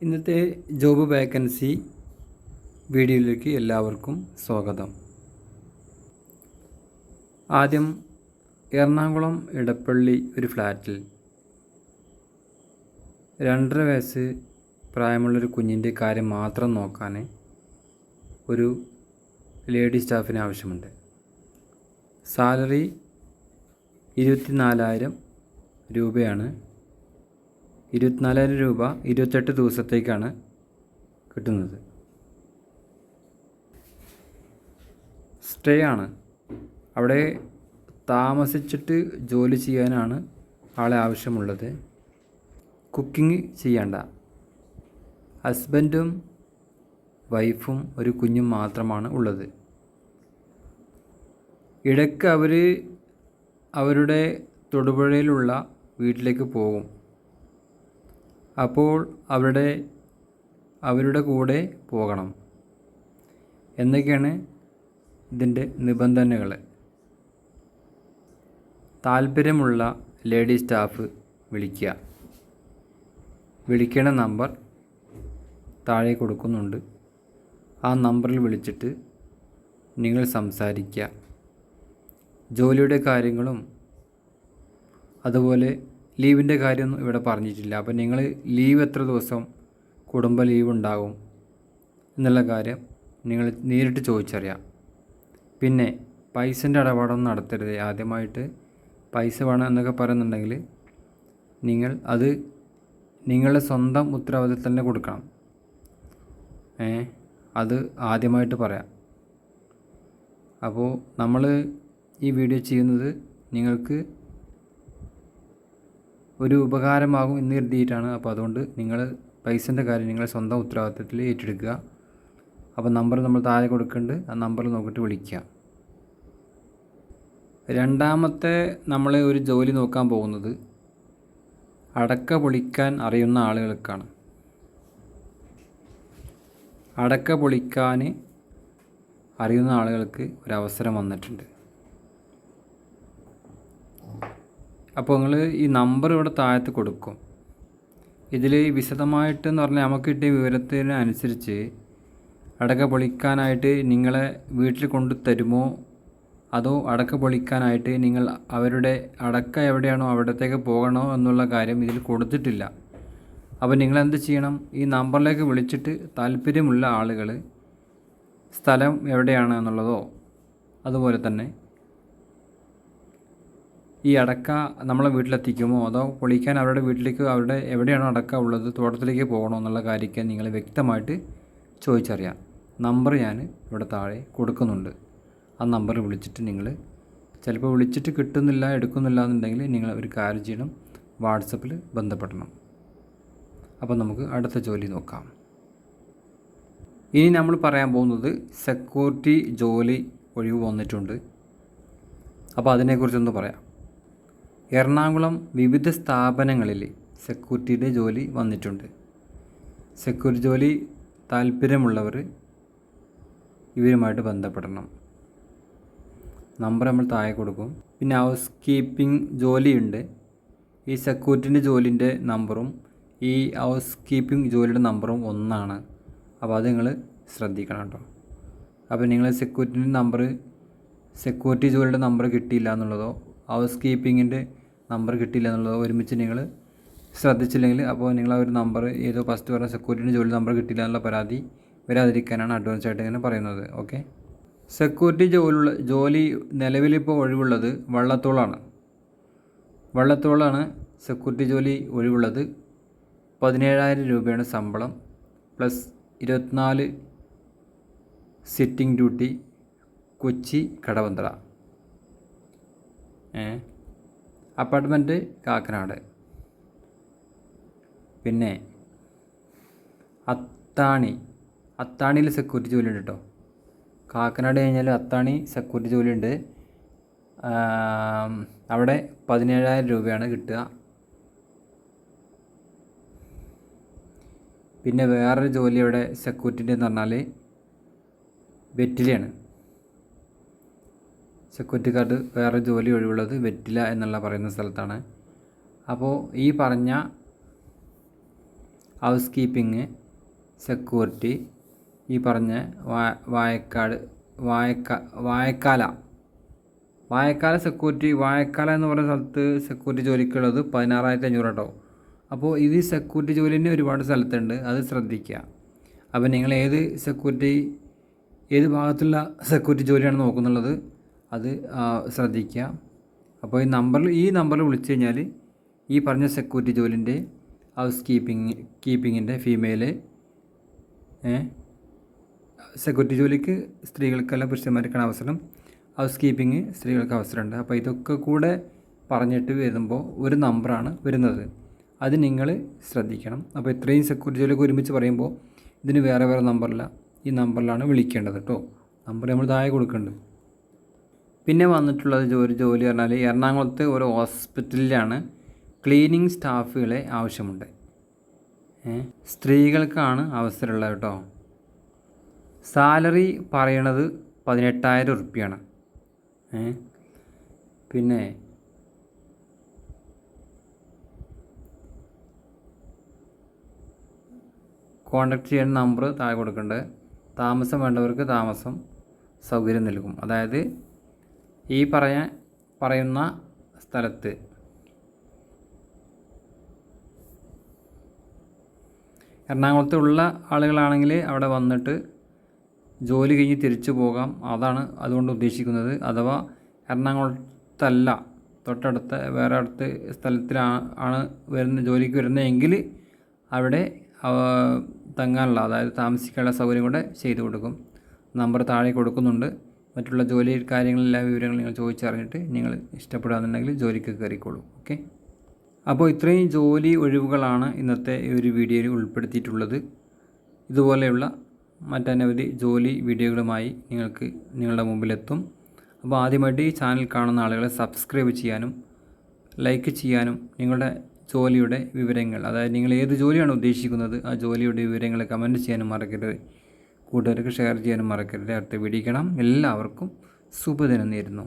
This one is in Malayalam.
ഇന്നത്തെ ജോബ് വേക്കൻസി വീഡിയോയിലേക്ക് എല്ലാവർക്കും സ്വാഗതം. ആദ്യം എറണാകുളം ഇടപ്പള്ളി ഒരു ഫ്ലാറ്റിൽ 2.5 വയസ്സ് പ്രായമുള്ളൊരു കുഞ്ഞിൻ്റെ കാര്യം മാത്രം നോക്കാൻ ഒരു ലേഡി സ്റ്റാഫിന് ആവശ്യമുണ്ട്. സാലറി 24,000 രൂപയാണ്. 24,000 രൂപ 28 ദിവസത്തേക്കാണ് കിട്ടുന്നത്. സ്റ്റേ ആണ്. അവിടെ താമസിച്ചിട്ട് ജോലി ചെയ്യാനാണ് ആളെ ആവശ്യമുള്ളത്. കുക്കിംഗ് ചെയ്യേണ്ട. ഹസ്ബൻഡും വൈഫും ഒരു കുഞ്ഞും മാത്രമാണ് ഉള്ളത്. ഇടയ്ക്ക് അവരുടെ തൊടുപുഴയിലുള്ള വീട്ടിലേക്ക് പോകും. അപ്പോൾ അവരുടെ കൂടെ പോകണം. എന്തൊക്കെയാണ് ഇതിൻ്റെ നിബന്ധനകൾ? താല്പര്യമുള്ള ലേഡി സ്റ്റാഫ് വിളിക്കുക. വിളിക്കേണ്ട നമ്പർ താഴെ കൊടുക്കുന്നുണ്ട്. ആ നമ്പറിൽ വിളിച്ചിട്ട് നിങ്ങൾ സംസാരിക്കുക. ജോലിയുടെ കാര്യങ്ങളും അതുപോലെ ലീവിൻ്റെ കാര്യമൊന്നും ഇവിടെ പറഞ്ഞിട്ടില്ല. അപ്പോൾ നിങ്ങൾ ലീവ് എത്ര ദിവസം കുടുംബ ലീവ് ഉണ്ടാകും എന്നുള്ള കാര്യം നിങ്ങൾ നേരിട്ട് ചോദിച്ചറിയാം. പിന്നെ പൈസൻ്റെ ഇടപാടൊന്നും നടത്തരുത്. ആദ്യമായിട്ട് പൈസ വേണം എന്നൊക്കെ പറയുന്നുണ്ടെങ്കിൽ നിങ്ങൾ അത് നിങ്ങളുടെ സ്വന്തം ഉത്തരവാദിത്തത്തിൽ തന്നെ കൊടുക്കണം. അത് ആദ്യമായിട്ട് പറയാം. അപ്പോൾ നമ്മൾ ഈ വീഡിയോ ചെയ്യുന്നത് നിങ്ങൾക്ക് ഒരു ഉപകാരമാകും എന്ന് കരുതിയിട്ടാണ്. അപ്പോൾ അതുകൊണ്ട് നിങ്ങൾ പൈസൻ്റെ കാര്യം നിങ്ങൾ സ്വന്തം ഉത്തരവാദിത്തത്തിൽ ഏറ്റെടുക്കുക. അപ്പോൾ നമ്പർ നമ്മൾ താഴെ കൊടുക്കുന്നുണ്ട്. ആ നമ്പർ നോക്കിയിട്ട് വിളിക്കുക. രണ്ടാമത്തെ നമ്മൾ ഒരു ജോലി നോക്കാൻ പോകുന്നത് അടക്ക പൊളിക്കാൻ അറിയുന്ന ആളുകൾക്കാണ്. അടക്ക പൊളിക്കാൻ അറിയുന്ന ആളുകൾക്ക് ഒരവസരം വന്നിട്ടുണ്ട്. അപ്പോൾ നിങ്ങൾ ഈ നമ്പർ ഇവിടെ താഴത്ത് കൊടുക്കും. ഇതിൽ വിശദമായിട്ടെന്ന് പറഞ്ഞാൽ നമുക്ക് കിട്ടിയ വിവരത്തിനനുസരിച്ച് അടക്ക പൊളിക്കാനായിട്ട് നിങ്ങളെ വീട്ടിൽ കൊണ്ടു തരുമോ അതോ അടക്ക പൊളിക്കാനായിട്ട് നിങ്ങൾ അവരുടെ അടക്ക എവിടെയാണോ അവിടത്തേക്ക് പോകണോ എന്നുള്ള കാര്യം ഇതിൽ കൊടുത്തിട്ടില്ല. അപ്പോൾ നിങ്ങളെന്ത് ചെയ്യണം? ഈ നമ്പറിലേക്ക് വിളിച്ചിട്ട് താല്പര്യമുള്ള ആളുകൾ സ്ഥലം എവിടെയാണ് എന്നുള്ളതോ അതുപോലെ തന്നെ ഈ അടക്ക നമ്മളെ വീട്ടിലെത്തിക്കുമോ അതോ പൊളിക്കാൻ അവരുടെ വീട്ടിലേക്ക് അവരുടെ എവിടെയാണോ അടക്ക ഉള്ളത് തോട്ടത്തിലേക്ക് പോകണോ എന്നുള്ള കാര്യമൊക്കെ നിങ്ങൾ വ്യക്തമായിട്ട് ചോദിച്ചറിയാം. നമ്പർ ഞാൻ ഇവിടെ താഴെ കൊടുക്കുന്നുണ്ട്. ആ നമ്പർ വിളിച്ചിട്ട് നിങ്ങൾ ചിലപ്പോൾ വിളിച്ചിട്ട് കിട്ടുന്നില്ല എടുക്കുന്നില്ല എന്നുണ്ടെങ്കിൽ നിങ്ങൾ ഒരു കാര്യം ചെയ്യണം, വാട്സപ്പിൽ ബന്ധപ്പെടണം. അപ്പോൾ നമുക്ക് അടുത്ത ജോലി നോക്കാം. ഇനി നമ്മൾ പറയാൻ പോകുന്നത് സെക്യൂരിറ്റി ജോലി ഒഴിവ് വന്നിട്ടുണ്ട്. അപ്പോൾ അതിനെക്കുറിച്ചൊന്ന് പറയാം. എറണാകുളം വിവിധ സ്ഥാപനങ്ങളിൽ സെക്യൂരിറ്റിയുടെ ജോലി വന്നിട്ടുണ്ട്. സെക്യൂരിറ്റി ജോലി താല്പര്യമുള്ളവർ ഇവരുമായിട്ട് ബന്ധപ്പെടണം. നമ്പർ നമ്മൾ താഴെ കൊടുക്കും. പിന്നെ ഹൗസ് കീപ്പിംഗ് ജോലിയുണ്ട്. ഈ സെക്യൂരിറ്റിൻ്റെ ജോലിൻ്റെ നമ്പറും ഈ ഹൗസ് കീപ്പിംഗ് ജോലിയുടെ നമ്പറും ഒന്നാണ്. അപ്പോൾ അത് നിങ്ങൾ ശ്രദ്ധിക്കണം കേട്ടോ. അപ്പോൾ നിങ്ങൾ സെക്യൂരിറ്റി ജോലിയുടെ നമ്പർ കിട്ടിയില്ല എന്നുള്ളതോ ഹൗസ് കീപ്പിങ്ങിൻ്റെ നമ്പർ കിട്ടിയില്ല എന്നുള്ളതോ ഒരുമിച്ച് നിങ്ങൾ ശ്രദ്ധിച്ചില്ലെങ്കിൽ അപ്പോൾ നിങ്ങൾ ആ ഒരു നമ്പർ ഏതോ ഫസ്റ്റ് പറഞ്ഞ സെക്യൂരിറ്റിൻ്റെ ജോലി നമ്പർ കിട്ടില്ല എന്നുള്ള പരാതി വരാതിരിക്കാനാണ് അഡ്വാൻസ് ആയിട്ട് ഇങ്ങനെ പറയുന്നത്. ഓക്കെ. സെക്യൂരിറ്റി ജോലി നിലവിലിപ്പോൾ ഒഴിവുള്ളത് വള്ളത്തോളാണ് സെക്യൂരിറ്റി ജോലി ഒഴിവുള്ളത്. 17,000 രൂപയാണ് ശമ്പളം plus 24 sitting duty. Kochi Kadavanthra. Apartment Kakkanad. പിന്നെ അത്താണിയിൽ സെക്യൂരിറ്റി ജോലി ഉണ്ട് കേട്ടോ. കാക്കനാട് കഴിഞ്ഞാൽ അത്താണി സെക്യൂരിറ്റി ജോലി ഉണ്ട്. അവിടെ 17,000 രൂപയാണ് കിട്ടുക. പിന്നെ വേറൊരു ജോലി അവിടെ സെക്യൂരിറ്റിൻ്റെ എന്ന് പറഞ്ഞാൽ വെറ്റിലയാണ്. സെക്യൂരിറ്റി ഗാർഡ് വേറെ ജോലി ഒഴിവുള്ളത് വെറ്റില എന്നുള്ള പറയുന്ന സ്ഥലത്താണ്. അപ്പോൾ ഈ പറഞ്ഞ ഹൗസ് കീപ്പിംഗ്, സെക്യൂരിറ്റി, ഈ പറഞ്ഞ വായക്കാല സെക്യൂരിറ്റി. വായക്കാല എന്ന് പറയുന്ന സ്ഥലത്ത് സെക്യൂരിറ്റി ജോലിക്കുള്ളത് 16,500 കേട്ടോ. അപ്പോൾ ഇത് സെക്യൂരിറ്റി ജോലി തന്നെ ഒരുപാട് സ്ഥലത്തുണ്ട്, അത് ശ്രദ്ധിക്കുക. അപ്പോൾ നിങ്ങൾ ഏത് ഭാഗത്തുള്ള സെക്യൂരിറ്റി ജോലിയാണ് നോക്കുന്നുള്ളത് അത് ശ്രദ്ധിക്കുക. അപ്പോൾ ഈ നമ്പറിൽ വിളിച്ചു കഴിഞ്ഞാൽ ഈ പറഞ്ഞ സെക്യൂരിറ്റി ജോലിൻ്റെ ഹൗസ് കീപ്പിങ്ങിൻ്റെ ഫീമെയിൽ സെക്യൂരിറ്റി ജോലിക്ക് സ്ത്രീകൾക്കല്ല പുരുഷന്മാർക്കാണ് അവസരം, ഹൗസ് കീപ്പിംഗ് സ്ത്രീകൾക്ക് അവസരമുണ്ട്. അപ്പോൾ ഇതൊക്കെ കൂടെ പറഞ്ഞിട്ട് വരുമ്പോൾ ഒരു നമ്പറാണ് വരുന്നത്, അത് നിങ്ങൾ ശ്രദ്ധിക്കണം. അപ്പോൾ ഇത്രയും സെക്യൂരിറ്റി ജോലിയൊക്കെ ഒരുമിച്ച് പറയുമ്പോൾ ഇതിന് വേറെ നമ്പറില്ല, ഈ നമ്പറിലാണ് വിളിക്കേണ്ടത് കേട്ടോ. നമ്പർ നമ്മൾ താഴെ കൊടുക്കുന്നുണ്ട്. പിന്നെ വന്നിട്ടുള്ളത് ജോലി പറഞ്ഞാൽ എറണാകുളത്ത് ഒരു ഹോസ്പിറ്റലിലാണ് ക്ലീനിങ് സ്റ്റാഫുകളെ ആവശ്യമുണ്ട്. സ്ത്രീകൾക്കാണ് അവസരമുള്ളത് കേട്ടോ. സാലറി പറയണത് 18,000 ഉറുപ്പ്യാണ്. പിന്നെ കോൺടാക്ട് ചെയ്യുന്ന നമ്പർ താഴെ കൊടുക്കുന്നുണ്ട്. താമസം വേണ്ടവർക്ക് താമസം സൗകര്യം നൽകും. അതായത് ഈ പറയുന്ന സ്ഥലത്ത് എറണാകുളത്തുള്ള ആളുകളാണെങ്കിൽ അവിടെ വന്നിട്ട് ജോലി കഴിഞ്ഞ് തിരിച്ചു പോകാം, അതുകൊണ്ട് ഉദ്ദേശിക്കുന്നത്. അഥവാ എറണാകുളത്തല്ല, തൊട്ടടുത്ത വേറെ അടുത്ത സ്ഥലത്തിലാണ് ജോലിക്ക് വരുന്നതെങ്കിൽ അവിടെ തങ്ങാനുള്ള, അതായത് താമസിക്കാനുള്ള സൗകര്യം കൂടെ ചെയ്തു കൊടുക്കും. നമ്പർ താഴെ കൊടുക്കുന്നുണ്ട്. മറ്റുള്ള ജോലി കാര്യങ്ങളെല്ലാ വിവരങ്ങളും നിങ്ങൾ ചോദിച്ചറിഞ്ഞിട്ട് നിങ്ങൾ ഇഷ്ടപ്പെടുകയാണെന്നുണ്ടെങ്കിൽ ജോലിക്ക് കയറിക്കോളൂ. ഓക്കെ. അപ്പോൾ ഇത്രയും ജോലി ഒഴിവുകളാണ് ഇന്നത്തെ ഈ ഒരു വീഡിയോയിൽ ഉൾപ്പെടുത്തിയിട്ടുള്ളത്. ഇതുപോലെയുള്ള മറ്റനവധി ജോലി വീഡിയോകളുമായി നിങ്ങളുടെ മുമ്പിലെത്തും. അപ്പോൾ ആദ്യമായിട്ട് ഈ ചാനൽ കാണുന്ന ആളുകളെ സബ്സ്ക്രൈബ് ചെയ്യാനും ലൈക്ക് ചെയ്യാനും നിങ്ങളുടെ ജോലിയുടെ വിവരങ്ങൾ, അതായത് നിങ്ങൾ ഏത് ജോലിയാണ് ഉദ്ദേശിക്കുന്നത് ആ ജോലിയുടെ വിവരങ്ങൾ കമൻറ്റ് ചെയ്യാനും മറക്കരുത്. കൂട്ടുകാർക്ക് ഷെയർ ചെയ്യാനും മറക്കരുത്. അടുത്ത വീഡിയോ കാണാം. എല്ലാവർക്കും ശുഭദിനം നേരുന്നു.